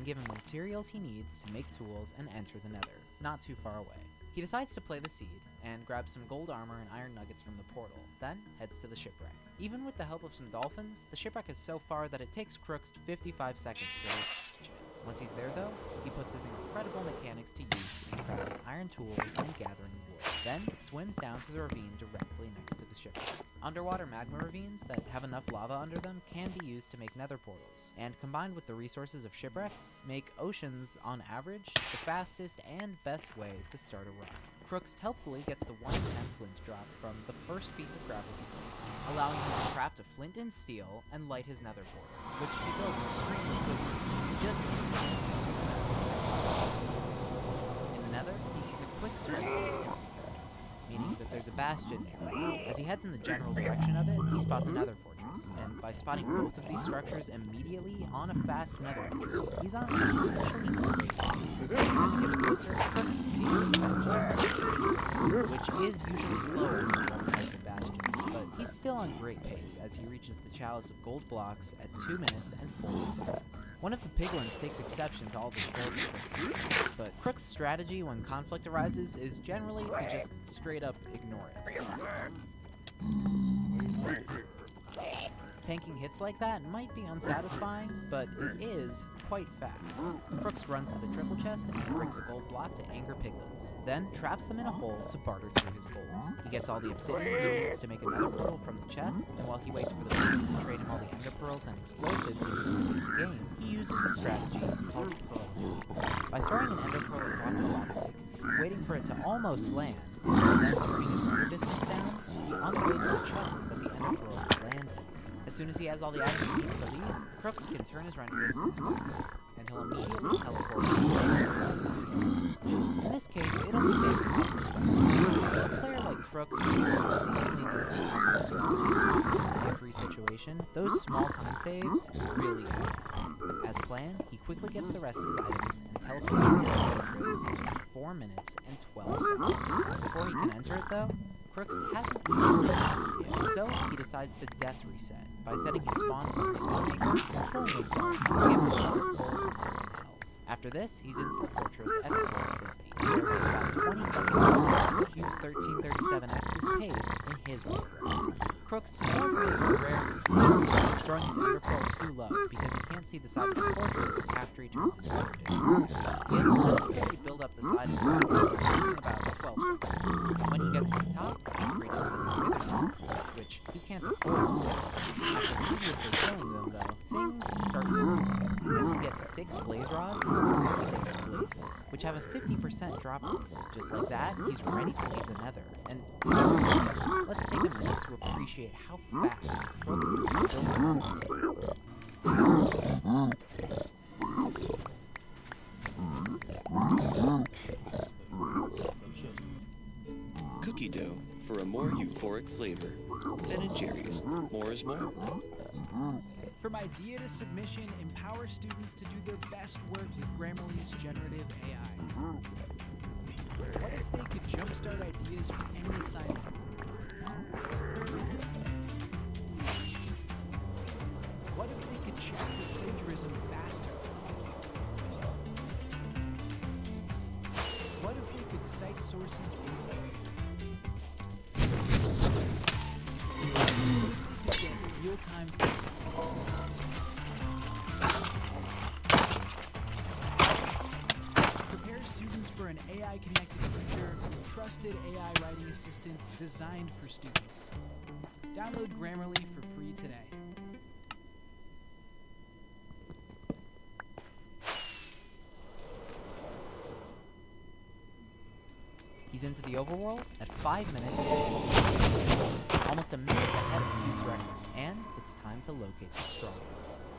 give him the materials he needs to make tools and enter the Nether, not too far away. He decides to play the seed, and grabs some gold armor and iron nuggets from the portal, then heads to the shipwreck. Even with the help of some dolphins, the shipwreck is so far that it takes Crooks 55 seconds to reach it. Once he's there though, he puts his incredible mechanics to use in crafting iron tools and gathering wood, then swims down to the ravine directly next to the shipwreck. Underwater magma ravines that have enough lava under them can be used to make nether portals, and combined with the resources of shipwrecks, make oceans, on average, the fastest and best way to start a run. Crooks helpfully gets the 1 in 10 flint drop from the first piece of gravel he breaks, allowing him to craft a flint and steel and light his nether portal, which he builds extremely quickly. Just in the nether, he sees a quick spread of his enemy character, meaning that there's a bastion nearby. As he heads in the general direction of it, he spots a nether fortress, and by spotting both of these structures immediately on a fast nether entry, he's on actually great pace. As he gets closer, Crooks sees the bastion, which is usually slower than other types of bastions, but he's still on great pace as he reaches the chalice of gold blocks at 2 minutes and 40 seconds. One of the piglins takes exception to all this build Crooks uses, but Crooks' strategy when conflict arises is generally to just straight up ignore it. Tanking hits like that might be unsatisfying, but it is quite fast. Crooks runs to the triple chest and breaks a gold block to anger piglins, then traps them in a hole to barter through his gold. He gets all the obsidian he needs to make a nether portal from the chest, and while he waits for the piglins to trade him all the ender pearls and explosives he needs to leave the game, he uses a strategy called pearl. By throwing an ender pearl across the lava lake, waiting for it to almost land, and then turning his render distance down, he unloads the chunk that the ender pearl will land in. As soon as he has all the items he needs to leave, Crooks can turn his render distance back, and he'll immediately teleport to the in this case, it only saves a couple of seconds. A player like Crooks seemingly knows the optimal strategy. In every situation, those small time saves really add. As planned, he quickly gets the rest of his items and teleports to the fortress in just 4 minutes and 12 seconds. Before he can enter it though, Crooks hasn't really yet, so he decides to death reset by setting his spawn to respawn anchor and killing himself to give himself full health. After this, he's into the fortress at 450, where he's about 20 seconds behind Q1337X's pace in his run. Crooks does make a rare mistake, throwing his ender pearl too low because he can't see the side of the fortress after he turns his render distance. He has to subsequently build up the side of the fortress using about 12 seconds. When he gets to the top, he's greeted with some wither skeletons, which he can't afford to kill. After previously killing them, though, things start to move, as he gets 6 blaze rods from 6 blazes, which have a 50% drop rate. Just like that, he's ready to leave the nether. And let's take a minute to appreciate how fast Crooks can build a nether. Cookie dough for a more euphoric flavor. Ben & Jerry's, more is more. From idea to submission, empower students to do their best work with Grammarly's generative AI. What if they could jumpstart ideas for any assignment? What if they could check for plagiarism faster? What if they could cite sources instantly? What if they could get real-time feedback? Prepare students for an AI-connected future with trusted AI writing assistants designed for students. Download Grammarly for free today. He's into the overworld at 5 minutes and 40 seconds, almost a minute ahead of Cube's record, and it's time to locate the stronghold.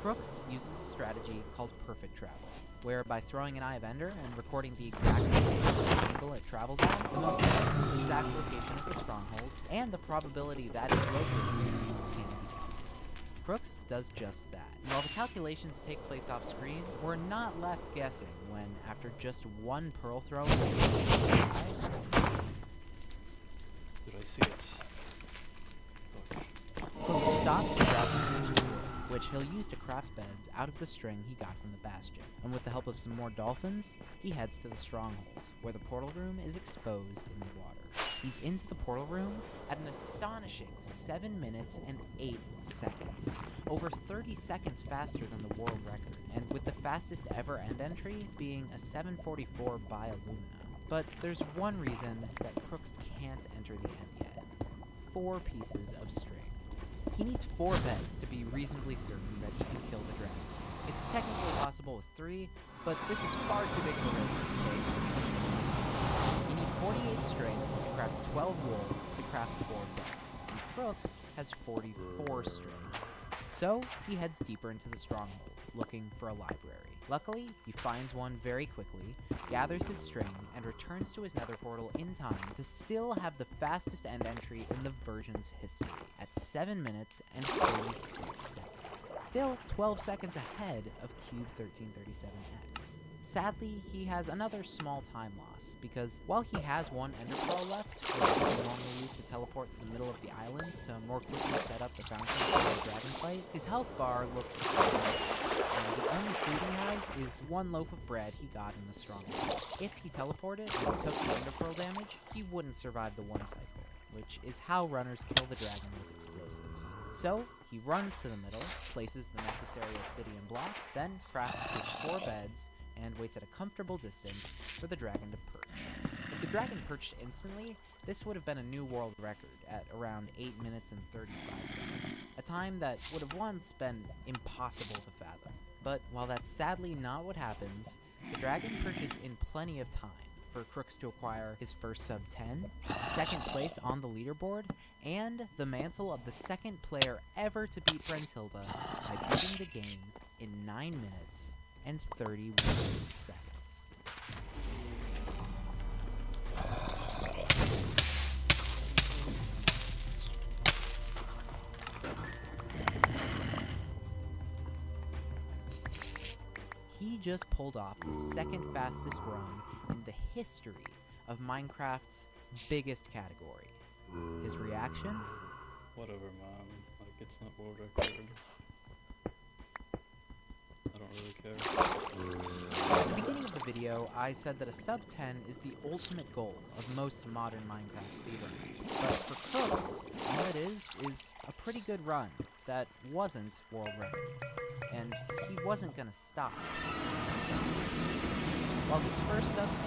Crooks uses a strategy called perfect travel, where by throwing an Eye of Ender and recording the exact angle it travels at, the most exact location of the stronghold, and the probability that it's located can be calculated. Crooks does just that. And while the calculations take place off screen, we're not left guessing when, after just one pearl throw, Did I see it? Crooks stops and grabs a huge tool, which he'll use to craft beds out of the string he got from the bastion. and with the help of some more dolphins, he heads to the stronghold, where the portal room is exposed in the water. He's into the portal room at an astonishing 7 minutes and 8 seconds, over 30 seconds faster than the world record, and with the fastest ever end entry being a 7:44 by a Lumina. But there's one reason that Crooks can't enter the end yet. 4 pieces of string. He needs 4 beds to be reasonably certain that he can kill the dragon. It's technically possible with 3, but this is far too big of a risk to take on such an amazing base. You need 48 string to craft 12 wool to craft 4 beds, and Crooks has 44 string. So he heads deeper into the stronghold, looking for a library. Luckily, he finds one very quickly, gathers his string, and returns to his nether portal in time to still have the fastest end entry in the version's history, at 7 minutes and 46 seconds. Still 12 seconds ahead of Cube 1337X. Sadly, he has another small time loss, because while he has one Ender Pearl left, which he can normally use to teleport to the middle of the island to more quickly set up the fountain for the dragon fight, his health bar looks and the only food he has is 1 loaf of bread he got in the stronghold. If he teleported and took the Ender Pearl damage, he wouldn't survive the 1 cycle, which is how runners kill the dragon with explosives. So, he runs to the middle, places the necessary obsidian block, then crafts his 4 beds, and waits at a comfortable distance for the dragon to perch. If the dragon perched instantly, this would have been a new world record at around 8 minutes and 35 seconds, a time that would have once been impossible to fathom. But while that's sadly not what happens, the dragon perches in plenty of time for Crooks to acquire his first sub 10, 2nd place on the leaderboard, and the mantle of the 2nd player ever to beat Brentilda by beating the game in 9 minutes and 31 seconds. He just pulled off the 2nd fastest run in the history of Minecraft's biggest category. His reaction? Whatever, man. Like, it's not world record. I don't really care. At the beginning of the video, I said that a sub 10 is the ultimate goal of most modern Minecraft speedrunners. But for Crooks, all it is a pretty good run that wasn't world record. And he wasn't gonna stop. While his first sub 10,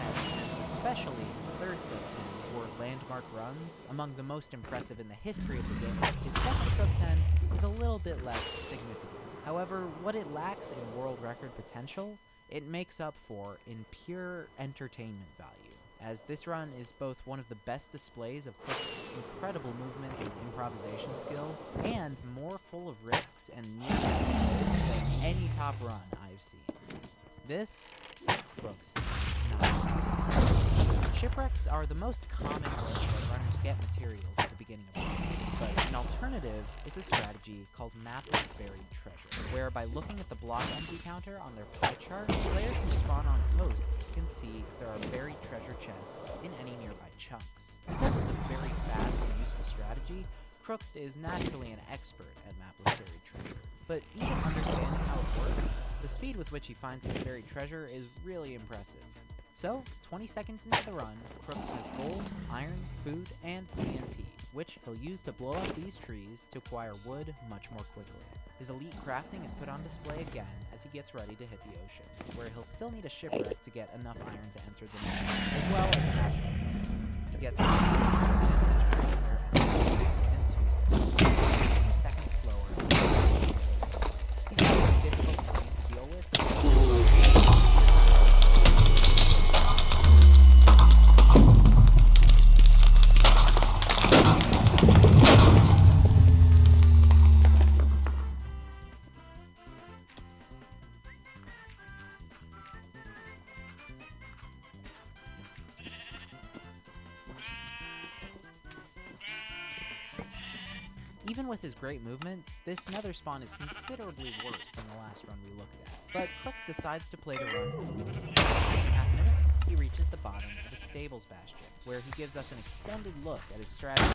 and especially his 3rd sub 10, were landmark runs, among the most impressive in the history of the game, his 2nd sub 10 is a little bit less significant. However, what it lacks in world record potential, it makes up for in pure entertainment value, as this run is both one of the best displays of Crooks' incredible movement and improvisation skills, and more full of risks and near than any top run I've seen. This is Crooks. Shipwrecks are the most common way that runners get materials at the beginning of runs, but an alternative is a strategy called Mapless Buried Treasure, where by looking at the block empty counter on their pie chart, players who spawn on coasts can see if there are buried treasure chests in any nearby chunks. Because it's a very fast and useful strategy, Crooks is naturally an expert at Mapless Buried Treasure. But even understanding how it works, the speed with which he finds this buried treasure is really impressive. So, 20 seconds into the run, Crooks has gold, iron, food, and TNT, which he'll use to blow up these trees to acquire wood much more quickly. His elite crafting is put on display again as he gets ready to hit the ocean, where he'll still need a shipwreck to get enough iron to enter the net, as well as a map. He gets 2 seconds slower. He's having a difficult time to deal with. Even with his great movement, this nether spawn is considerably worse than the last run we looked at. But Crooks decides to play the run. In 2.5 minutes, he reaches the bottom of the Stables Bastion, where he gives us an extended look at his strategy